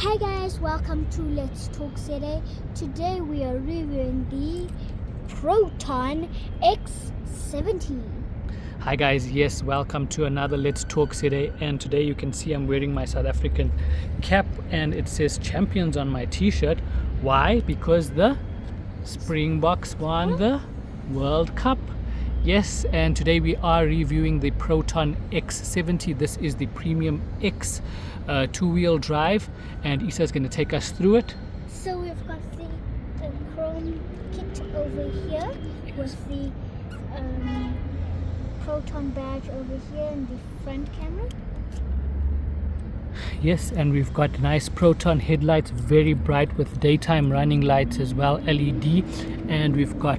Hey guys, welcome to Let's Talk Today. Today we are reviewing the Proton X70. Hi guys, yes, welcome to another Let's Talk today. And today you can see I'm wearing my South African cap and it says champions on my t-shirt. Why? Because the Springboks won the World Cup. Yes, and today we are reviewing the Proton X70. This is the Premium X two-wheel drive, and Isa's going to take us through it. So we've got the chrome kit over here with the Proton badge over here and the front camera. Yes, and we've got nice Proton headlights, very bright with daytime running lights as well, LED. And we've got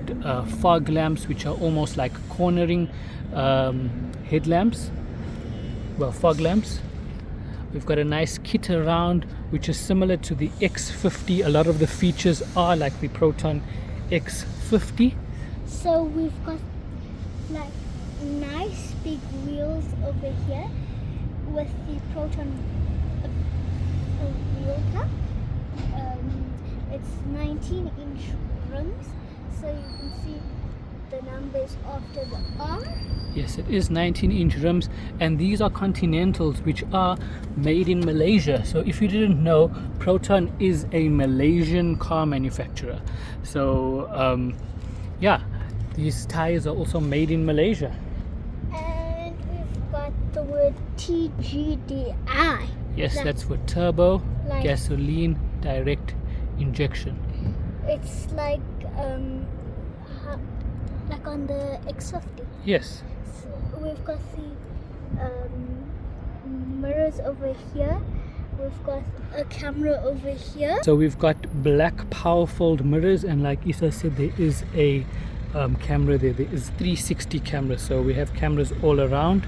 fog lamps, which are almost like cornering headlamps. Well, fog lamps. We've got a nice kit around, which is similar to the X50. A lot of the features are like the Proton X50. So we've got like nice big wheels over here with the Proton wheel cap. It's 19-inch rims, so you can see the numbers after the R. Yes, it is 19-inch rims, and these are Continentals, which are made in Malaysia. So if you didn't know, Proton is a Malaysian car manufacturer. So yeah, these tires are also made in Malaysia. And we've got the word TGDi. Yes, that's for turbo gasoline direct injection. It's like on the X50. Yes. So we've got the mirrors over here. We've got a camera over here. So we've got black powerful mirrors, and like Isa said, there is a camera there. There is 360 cameras, so we have cameras all around.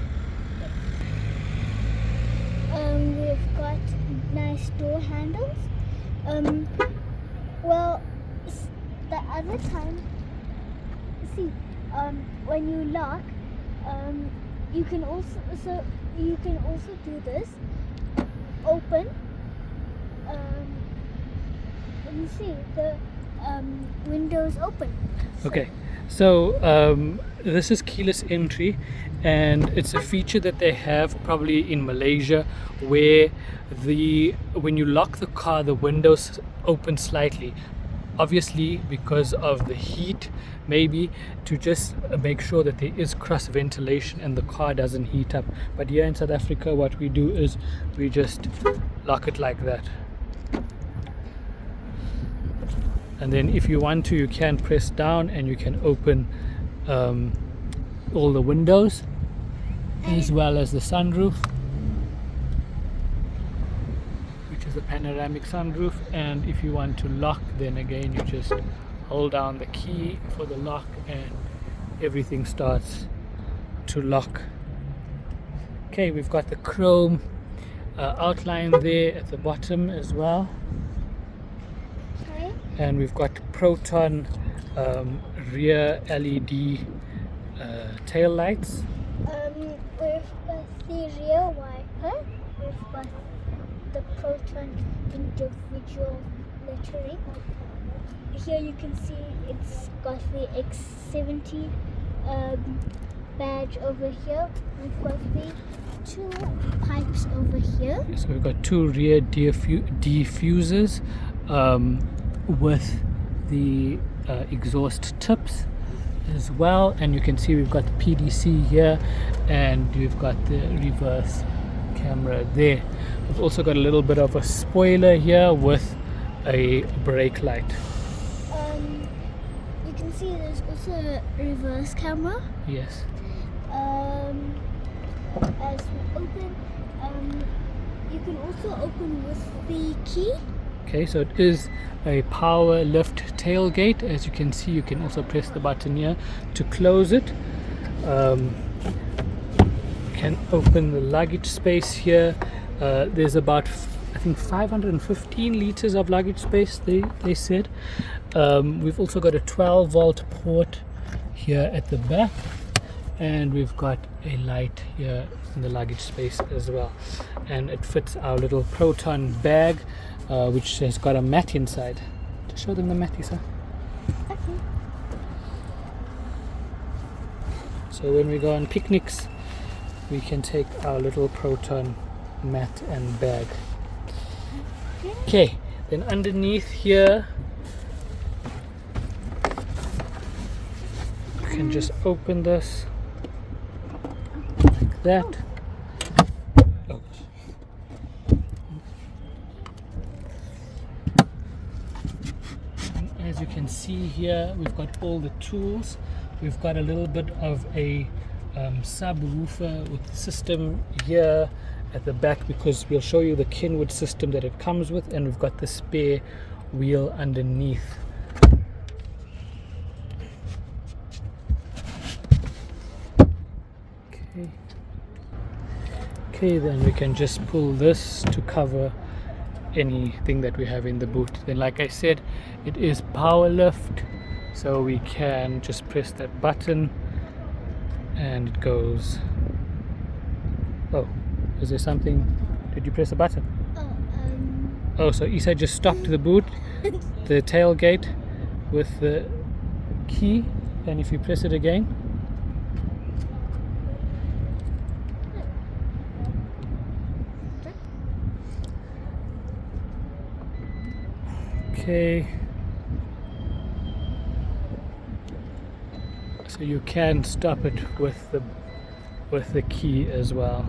We've got nice door handles. Well, the other time, see, when you lock, you can also do this. Open. And you see the windows open. Okay, so this is keyless entry, and it's a feature that they have probably in Malaysia, where when you lock the car, the windows open slightly, obviously because of the heat, maybe to just make sure that there is cross ventilation and the car doesn't heat up. But here in South Africa, what we do is we just lock it like that. And then if you want to, you can press down and you can open all the windows as well as the sunroof, which is a panoramic sunroof. And if you want to lock, then again you just hold down the key for the lock and everything starts to lock. Okay, we've got the chrome outline there at the bottom as well. And we've got Proton rear LED tail lights. We've got the rear wiper. We've got the Proton individual lettering. Here you can see it's got the X70 badge over here. We've got the two pipes over here. So we've got two rear diffusers with the exhaust tips as well, and you can see we've got the PDC here, and we've got the reverse camera there. We've also got a little bit of a spoiler here with a brake light. You can see there's also a reverse camera. Yes. As we open, you can also open with the key. Okay, so it is a power lift tailgate. As you can see, you can also press the button here to close it. You can open the luggage space here. There's about, I think, 515 liters of luggage space, they said. We've also got a 12-volt port here at the back, and we've got a light here in the luggage space as well, and it fits our little Proton bag, which has got a mat inside. Just show them the mat, Isa. Okay. So when we go on picnics, we can take our little Proton mat and bag. Okay, then underneath here you can just open this like that. Oh. And as you can see here, we've got all the tools. We've got a little bit of a subwoofer with system here at the back, because we'll show you the Kenwood system that it comes with, and we've got the spare wheel underneath. Okay, then we can just pull this to cover anything that we have in the boot. Then, like I said, it is power lift, so we can just press that button and it goes. Oh, is there something? Did you press a button? Oh, so Isa just stopped the boot, the tailgate with the key, and if you press it again, okay, so you can stop it with the key as well.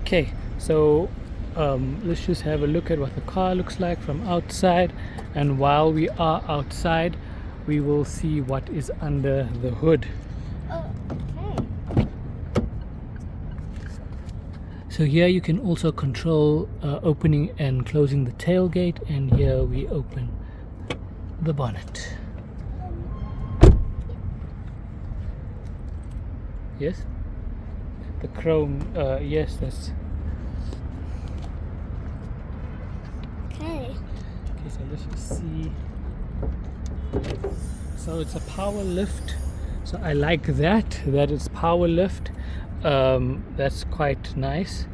Okay, so let's just have a look at what the car looks like from outside, and while we are outside we will see what is under the hood. Okay. So here you can also control opening and closing the tailgate, and here we open the bonnet. Yes, the chrome, yes, that's Okay. okay. So let's just see. So it's a power lift, so I like that it's power lift. That's quite nice.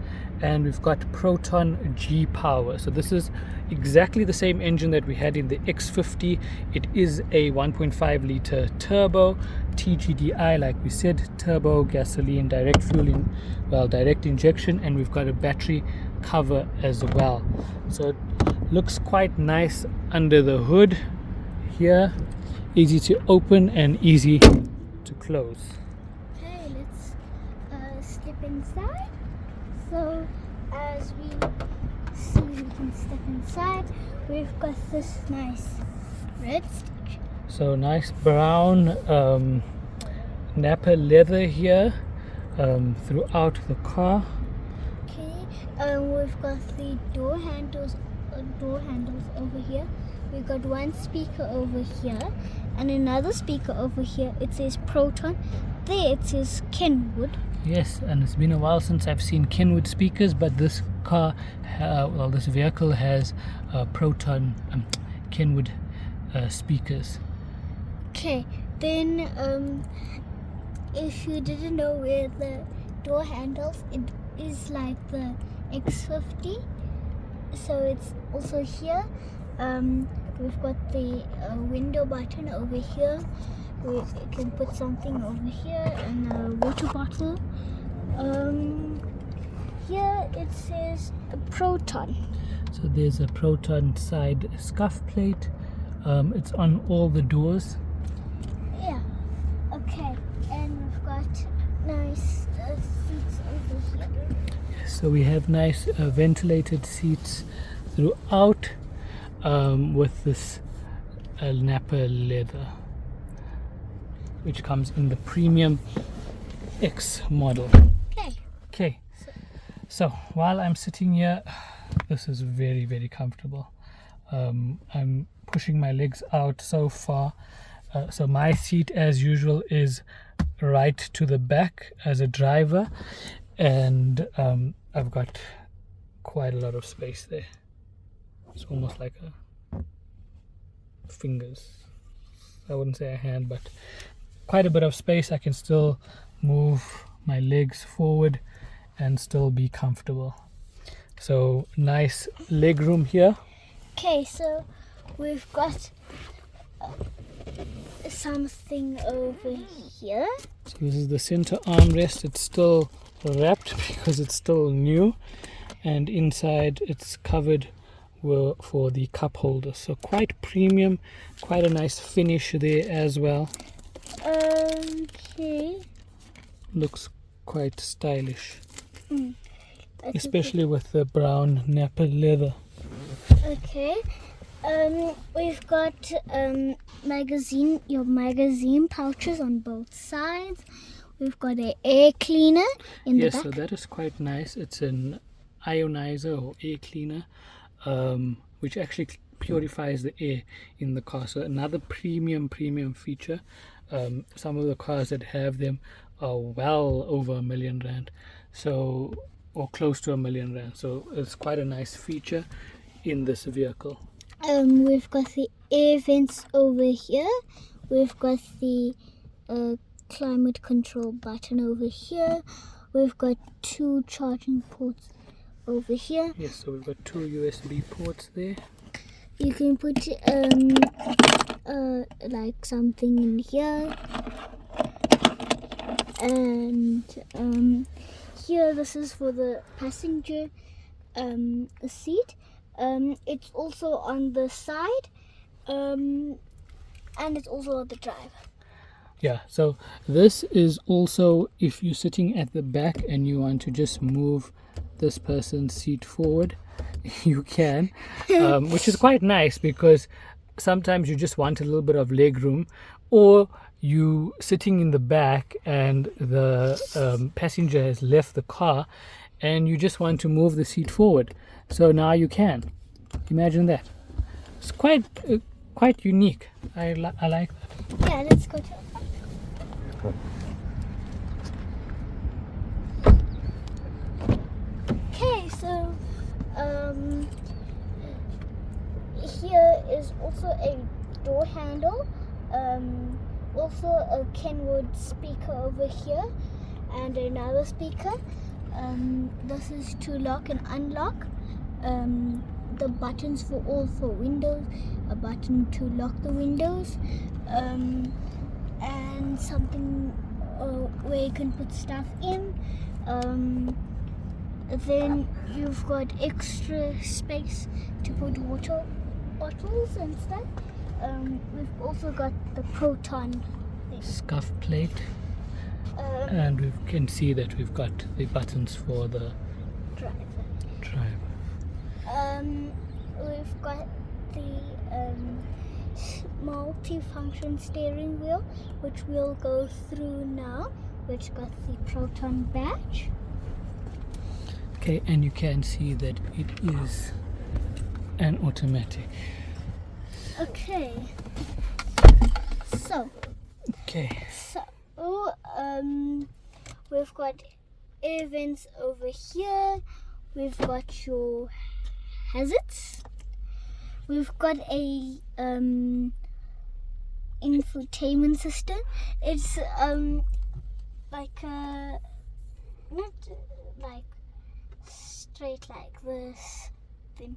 And we've got Proton G power, so this is exactly the same engine that we had in the X50. It is a 1.5 liter turbo TGDi, like we said, turbo gasoline, direct fuel direct injection, and we've got a battery cover as well. So it looks quite nice under the hood here, easy to open and easy to close. Okay, let's slip inside. So as we see, we can step inside. We've got this nice red stick. So nice brown Napa leather here throughout the car. Okay, we've got the door handles over here. We've got one speaker over here and another speaker over here. It says Proton. There it says Kenwood. Yes, and it's been a while since I've seen Kenwood speakers, but this car, this vehicle has Proton Kenwood speakers. Okay, then if you didn't know where the door handles, it is like the X50. So it's also here. We've got the window button over here. We can put something over here and a water bottle. Here it says Proton. So there's a Proton side scuff plate. It's on all the doors. Yeah. Okay. And we've got nice seats over here. So we have nice ventilated seats throughout with this Napa leather, which comes in the premium X model. Okay, so while I'm sitting here, this is very, very comfortable. I'm pushing my legs out so far. So my seat, as usual, is right to the back as a driver, and I've got quite a lot of space there. It's almost like a fingers I wouldn't say a hand, but quite a bit of space. I can still move my legs forward and still be comfortable. So nice leg room here. Okay, so we've got something over here. So this is the center armrest. It's still wrapped because it's still new, and inside it's covered for the cup holder. So quite premium, quite a nice finish there as well. Okay. Looks quite stylish, Especially especially with the brown Napa leather. Okay. We've got your magazine pouches on both sides. We've got an air cleaner in the Yes, back. so that is quite nice. It's an ionizer or air cleaner, which actually purifies the air in the car. So another premium feature. Some of the cars that have them are well over R1 million, so, or close to R1 million. So it's quite a nice feature in this vehicle. We've got the air vents over here. We've got the climate control button over here. We've got 2 charging ports over here. Yes, so we've got 2 USB ports there. You can put like something in here, and here this is for the passenger seat. It's also on the side, and it's also on the driver. Yeah, so this is also if you're sitting at the back and you want to just move this person's seat forward, you can, which is quite nice because sometimes you just want a little bit of leg room, or you sitting in the back and the passenger has left the car and you just want to move the seat forward. So now you can. Imagine that. It's quite unique. I like that. Yeah, let's go to Okay, so here is also a door handle, also a Kenwood speaker over here, and another speaker. This is to lock and unlock. The buttons for all 4 windows, a button to lock the windows, and something where you can put stuff in. Then you've got extra space to put water bottles and stuff. We've also got the Proton Scuff plate, and we can see that we've got the buttons for the driver. We've got the multi-function steering wheel, which we'll go through now, which got the Proton badge. Okay, and you can see that it is an automatic. Okay. So we've got air vents over here. We've got your hazards. We've got a infotainment system. It's like not like straight like this thing,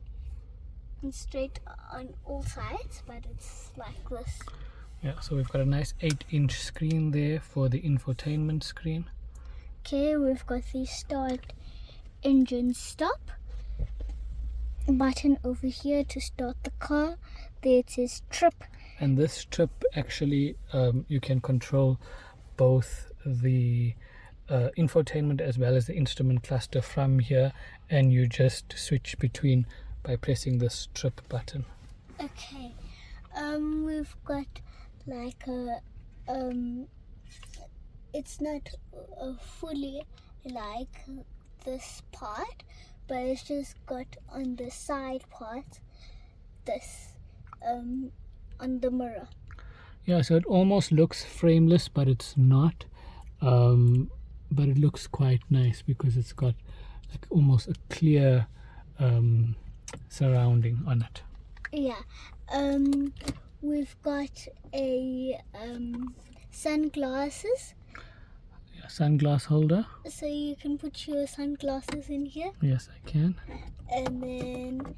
and straight on all sides, but it's like this. Yeah, so we've got a nice 8-inch screen there for the infotainment screen. Okay, we've got the start engine stop button over here to start the car. There it says trip. And this trip actually you can control both the infotainment as well as the instrument cluster from here, and you just switch between by pressing this trip button. Okay, we've got like a it's not fully like this part, but it's just got on the side part this on the mirror. Yeah, so it almost looks frameless, but it's not. But it looks quite nice because it's got like almost a clear surrounding on it. Yeah. we've got a sunglasses. Yeah, sunglass holder. So you can put your sunglasses in here. Yes, I can. And then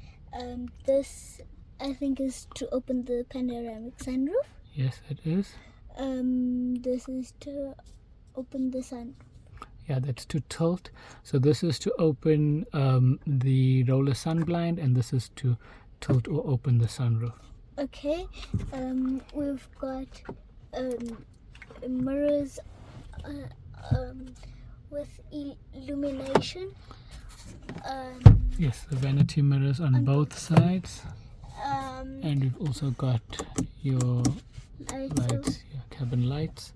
this, I think, is to open the panoramic sunroof. Yes, it is. This is to open the sun. Yeah, that's to tilt. So this is to open the roller sun blind, and this is to tilt or open the sunroof. Okay. We've got mirrors with illumination. Yes, the vanity mirrors on both sides. And we've also got your lights, your cabin lights.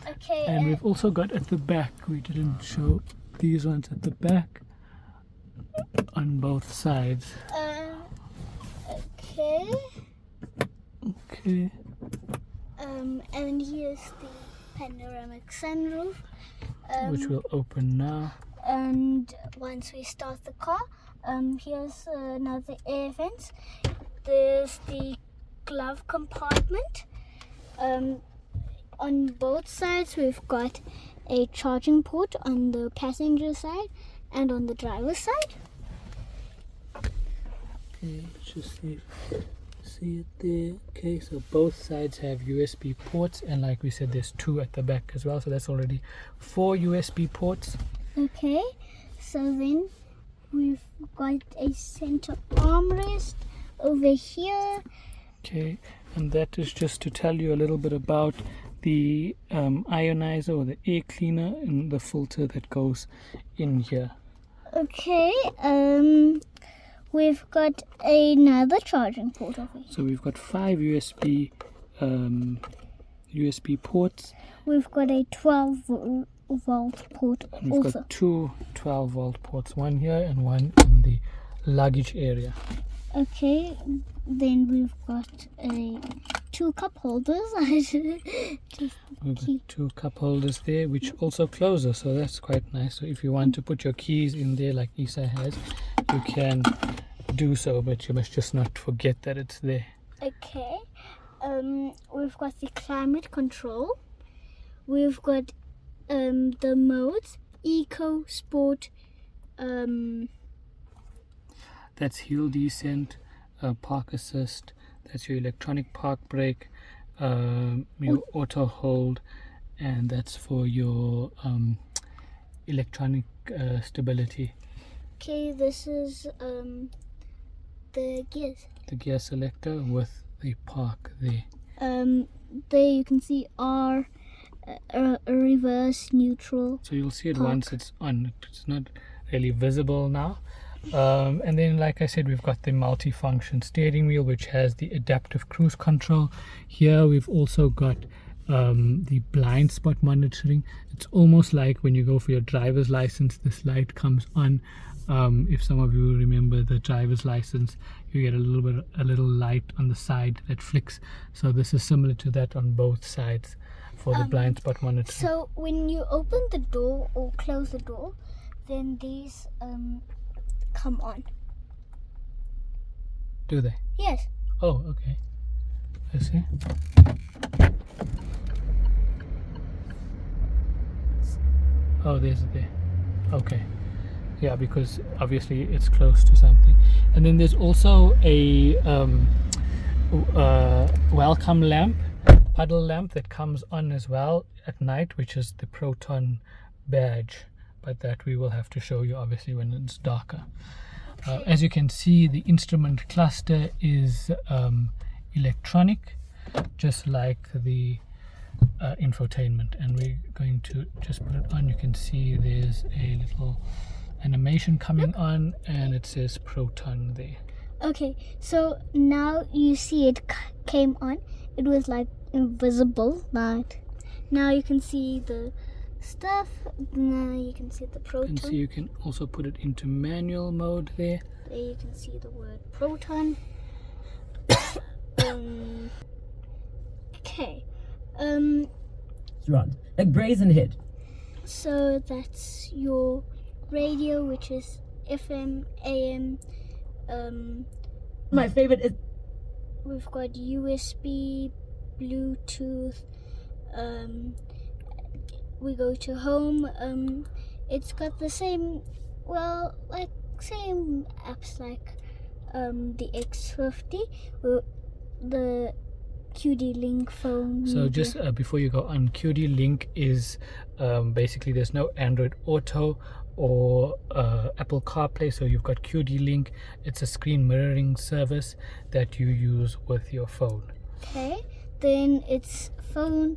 Okay. And we've also got at the back, we didn't show these ones at the back, on both sides. Okay. Okay. And here's the panoramic sunroof. Which will open now. And once we start the car, here's another air vents. There's the glove compartment. On both sides, we've got a charging port on the passenger side and on the driver's side. Okay, let's just see it there. Okay, so both sides have USB ports, and like we said, there's 2 at the back as well, so that's already 4 USB ports. Okay, so then we've got a center armrest over here. Okay, and that is just to tell you a little bit about the ionizer or the air cleaner and the filter that goes in here. Okay, we've got another charging port over here. So we've got 5 USB ports. We've got a 12-volt port And we've also. got 2 12-volt ports, one here and one in the luggage area. Okay, then we've got 2 cup holders. We've got 2 cup holders there, which also closes, so that's quite nice. So if you want to put your keys in there like Isa has, you can do so, but you must just not forget that it's there. Okay, we've got the climate control. We've got the modes: eco, sport. That's hill descent, park assist. That's your electronic park brake, your auto hold, and that's for your electronic stability. Okay, this is the gears. The gear selector with the park there. There you can see R, reverse, neutral. So you'll see it park. once it's on. It's not really visible now. And then, like I said, we've got the multi-function steering wheel, which has the adaptive cruise control. Here we've also got the blind spot monitoring. It's almost like when you go for your driver's license, this light comes on. If some of you remember the driver's license, you get a little light on the side that flicks. So this is similar to that on both sides for the blind spot monitoring. So when you open the door or close the door, then these come on. Do they? Yes. Oh, okay. I see. Oh, there's it there. Okay. Yeah, because obviously it's close to something. And then there's also a welcome lamp, puddle lamp that comes on as well at night, which is the Proton badge. But that we will have to show you obviously when it's darker. As you can see, the instrument cluster is electronic, just like the infotainment, and we're going to just put it on. You can see there's a little animation coming on, and it says Proton there. Okay, so now you see it came on. It was like invisible light. Now you can see the stuff. Now you can see the Proton. And so you can also put it into manual mode there. There you can see the word Proton. Okay. Right. A brazen hit. So that's your radio, which is FM, AM. My favorite is we've got USB, Bluetooth. We go to home. It's got the same, well, like same apps like the X50, the QD Link phone. So media. just before you go on, QD Link is basically there's no Android Auto or Apple CarPlay, so you've got QD Link. It's a screen mirroring service that you use with your phone. Okay, then it's phone,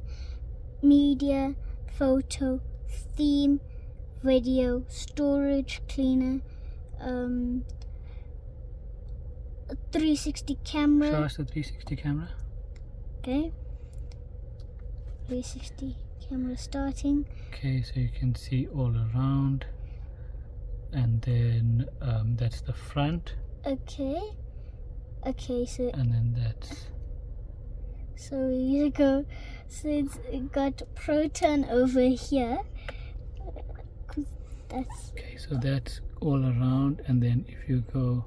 media, photo, theme, video, storage, cleaner, 360 camera. Show us the 360 camera. Okay, 360 camera starting. Okay, so you can see all around, and then that's the front, Okay, so and then that's we go. So it's got Proton over here. 'Cause that's okay. So that's all around, and then if you go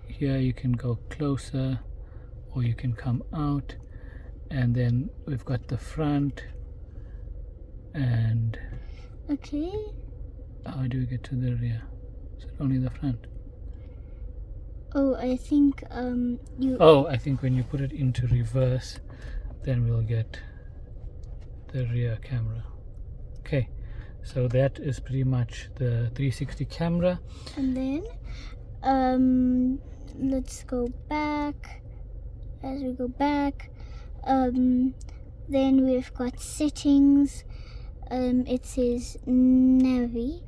here, you can go closer, or you can come out, and then we've got the front. And okay. how do we get to the rear? Is it only the front? Oh, I think you. Oh, I think when you put it into reverse, then we'll get the rear camera. Okay, so that is pretty much the 360 camera. And then let's go back. As we go back, then we've got settings. It says Navi.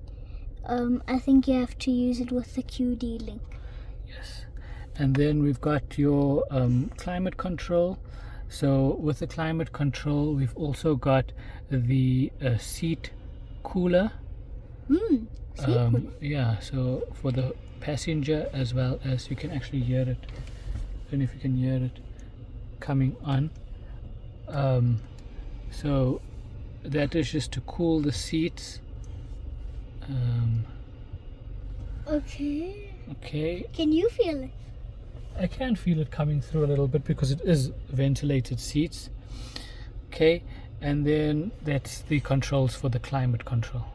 I think you have to use it with the QD Link. Yes, and then we've got your climate control. So with the climate control, we've also got the seat cooler. Seat cooler. Yeah, so for the passenger, as well as you can actually hear it. I don't know if you can hear it coming on. So that is just to cool the seats. Okay. Okay, Can you feel it? I can feel it coming through a little bit because it is ventilated seats. Okay, and then that's the controls for the climate control.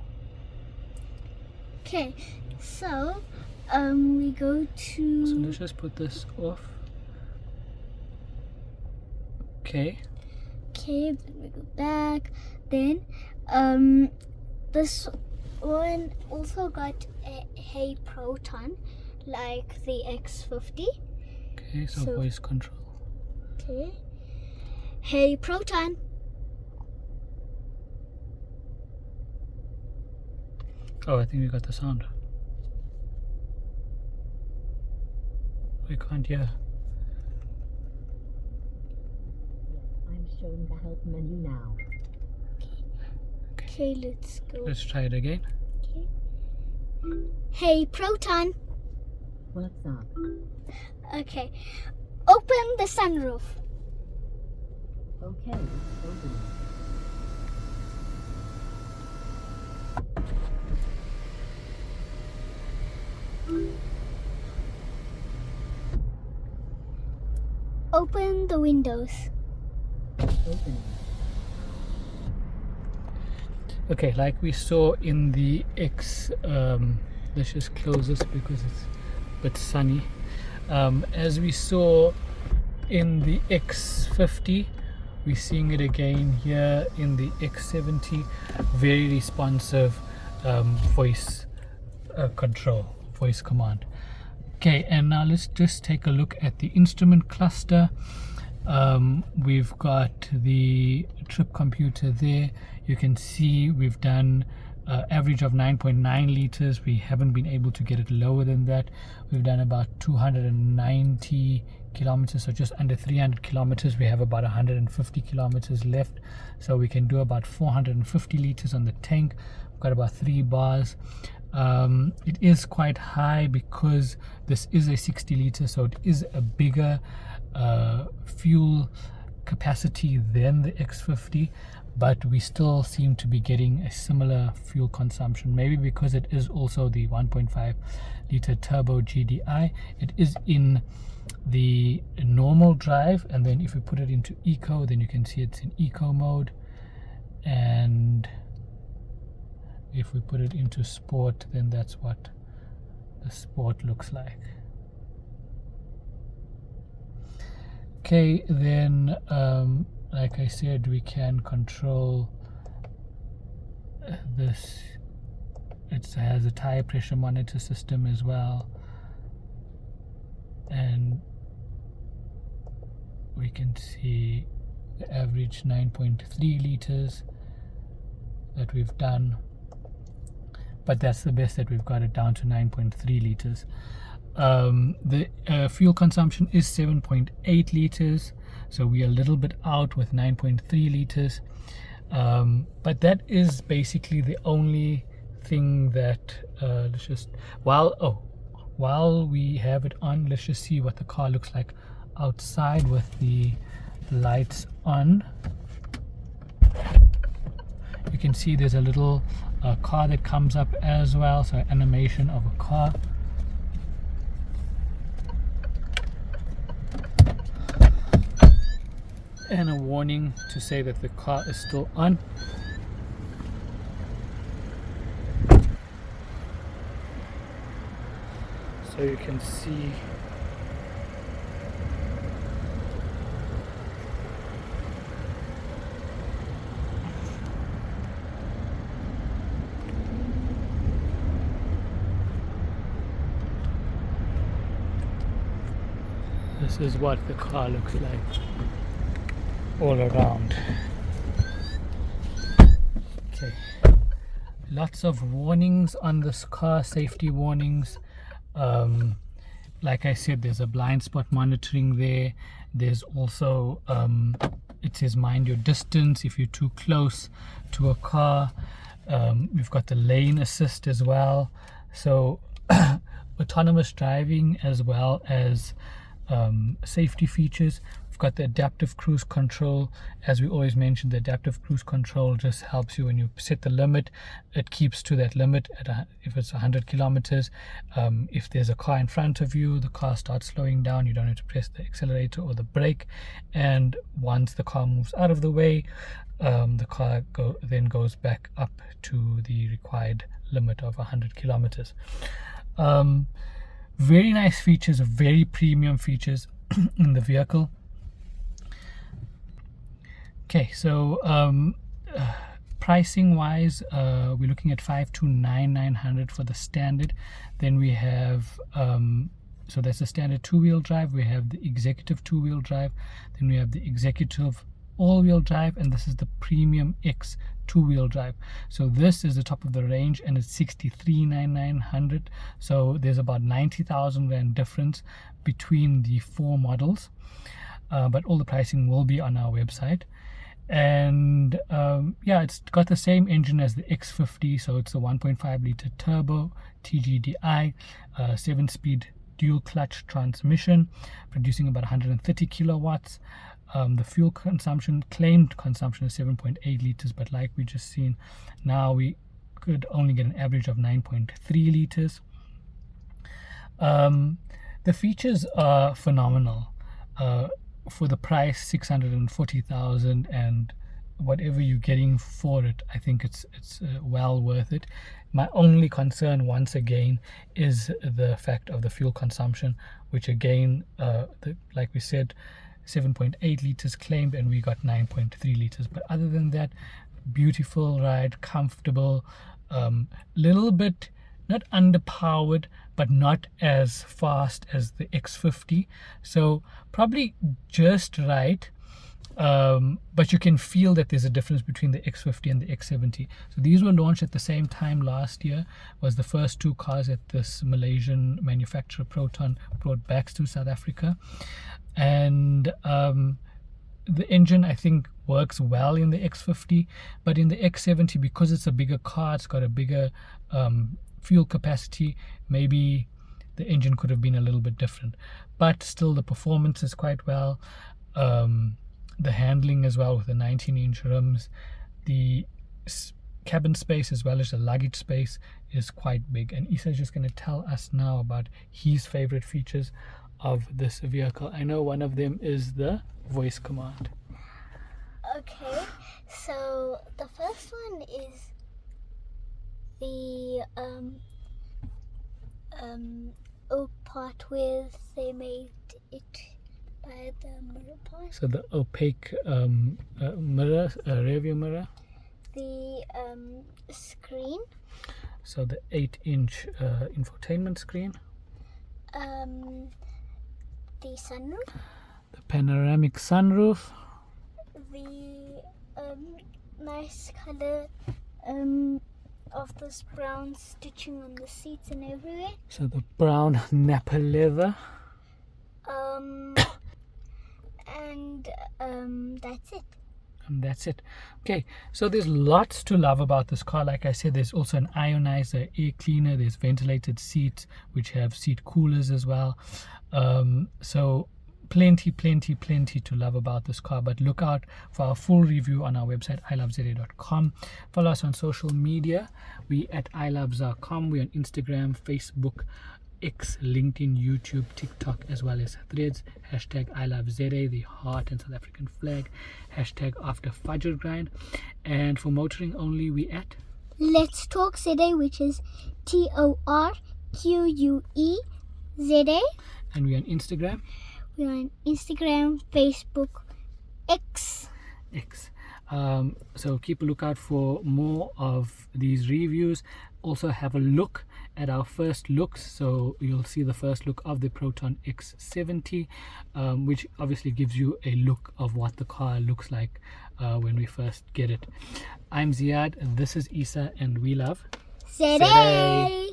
Okay. So we go to. So let's just put this off. Okay, Okay, we go back. Then this one also got a Hey Proton, like the X50. okay, so So- voice control. Okay. Hey Proton. Oh, I think we got the sound. We can't hear. I'm showing the help menu now. Okay, let's go. Let's try it again. Okay. Hey Proton. What's up? Okay. Open the sunroof. Okay, open. Open the windows. Open. Okay, like we saw in the let's just close this because it's a bit sunny. As we saw in the X50, we're seeing it again here in the X70. Very responsive voice control, voice command. Okay, and now let's just take a look at the instrument cluster. We've got the trip computer there. You can see we've done average of 9.9 liters. We haven't been able to get it lower than that. We've done about 290 kilometers, so just under 300 kilometers. We have about 150 kilometers left, so we can do about 450 liters on the tank. We've got about 3 bars. It is quite high because this is a 60 liter, so it is a bigger fuel capacity than the X50, but we still seem to be getting a similar fuel consumption, maybe because it is also the 1.5 liter turbo GDI. It is in the normal drive, and then if we put it into eco, then you can see it's in eco mode, and if we put it into sport, then that's what the sport looks like. Okay, then like I said, we can control this. It has a tire pressure monitor system as well, and we can see the average 9.3 liters that we've done, but that's the best that we've got it down to 9.3 liters. The fuel consumption is 7.8 liters, so we are a little bit out with 9.3 liters, but that is basically the only thing that let's just while we have it on, let's just see what the car looks like outside with the lights on. You can see there's a little car that comes up as well, so animation of a car. And a warning to say that the car is still on. So you can see this is what the car looks like all around. Okay, lots of warnings on this car, safety warnings. Like I said, there's a blind spot monitoring there. There's also it says mind your distance if you're too close to a car. We've got the lane assist as well, so autonomous driving as well as safety features. We've got the adaptive cruise control. As we always mention, the adaptive cruise control just helps you when you set the limit. It keeps to that limit at if it's 100 kilometers. If there's a car in front of you, the car starts slowing down. You don't have to press the accelerator or the brake, and once the car moves out of the way, the car then goes back up to the required limit of 100 kilometers. Very nice features, very premium features in the vehicle. Okay, so pricing wise, we're looking at 529,900 for the standard. Then we have so that's the standard two-wheel drive. We have the executive two-wheel drive, then we have the executive all-wheel drive, and this is the premium X two-wheel drive. So this is the top of the range, and it's 63,900. So there's about 90,000 rand difference between the four models, but all the pricing will be on our website. And yeah, it's got the same engine as the X50, so it's a 1.5 liter turbo TGDi, 7-speed dual clutch transmission, producing about 130 kilowatts. The fuel consumption, claimed consumption, is 7.8 liters, but like we just seen, now we could only get an average of 9.3 liters. The features are phenomenal. For the price, 640,000, and whatever you're getting for it, I think it's well worth it. My only concern, once again, is the fact of the fuel consumption, which again, like we said, 7.8 liters claimed, and we got 9.3 liters. But other than that, beautiful ride, comfortable, little bit not underpowered, but not as fast as the X50, so probably just right. But you can feel that there's a difference between the X50 and the X70. So these were launched at the same time last year. Was the first two cars that this Malaysian manufacturer Proton brought back to South Africa. And the engine, I think, works well in the X50, but in the X70, because it's a bigger car, it's got a bigger fuel capacity, maybe the engine could have been a little bit different, but still the performance is quite well. The handling as well, with the 19-inch rims, the cabin space as well as the luggage space is quite big. And Isa is just going to tell us now about his favorite features of this vehicle. I know one of them is the voice command. Okay, so the first one is the oak part where they made it by the mirror part. So the opaque mirror, rear view mirror. The screen. So the 8-inch infotainment screen. The sunroof. The panoramic sunroof. The nice color of this brown stitching on the seats and everywhere. So the brown Napa leather. And that's it. And that's it. Okay, so there's lots to love about this car. Like I said, there's also an ionizer air cleaner. There's ventilated seats which have seat coolers as well. So plenty to love about this car. But look out for our full review on our website, iloveza.com. Follow us on social media. We at iloveza.com. We're on Instagram, Facebook, X, LinkedIn, YouTube, TikTok, as well as Threads. Hashtag iloveza, the heart and South African flag. Hashtag after Fajr grind. And for motoring only, we at Let's Talk ZA, which is TORQUEZA. And we're on Instagram. We're on Instagram, Facebook, X. So keep a lookout for more of these reviews. Also have a look at our first looks. So you'll see the first look of the Proton X70, which obviously gives you a look of what the car looks like when we first get it. I'm Ziyaad, and this is Isa, and we love ZA.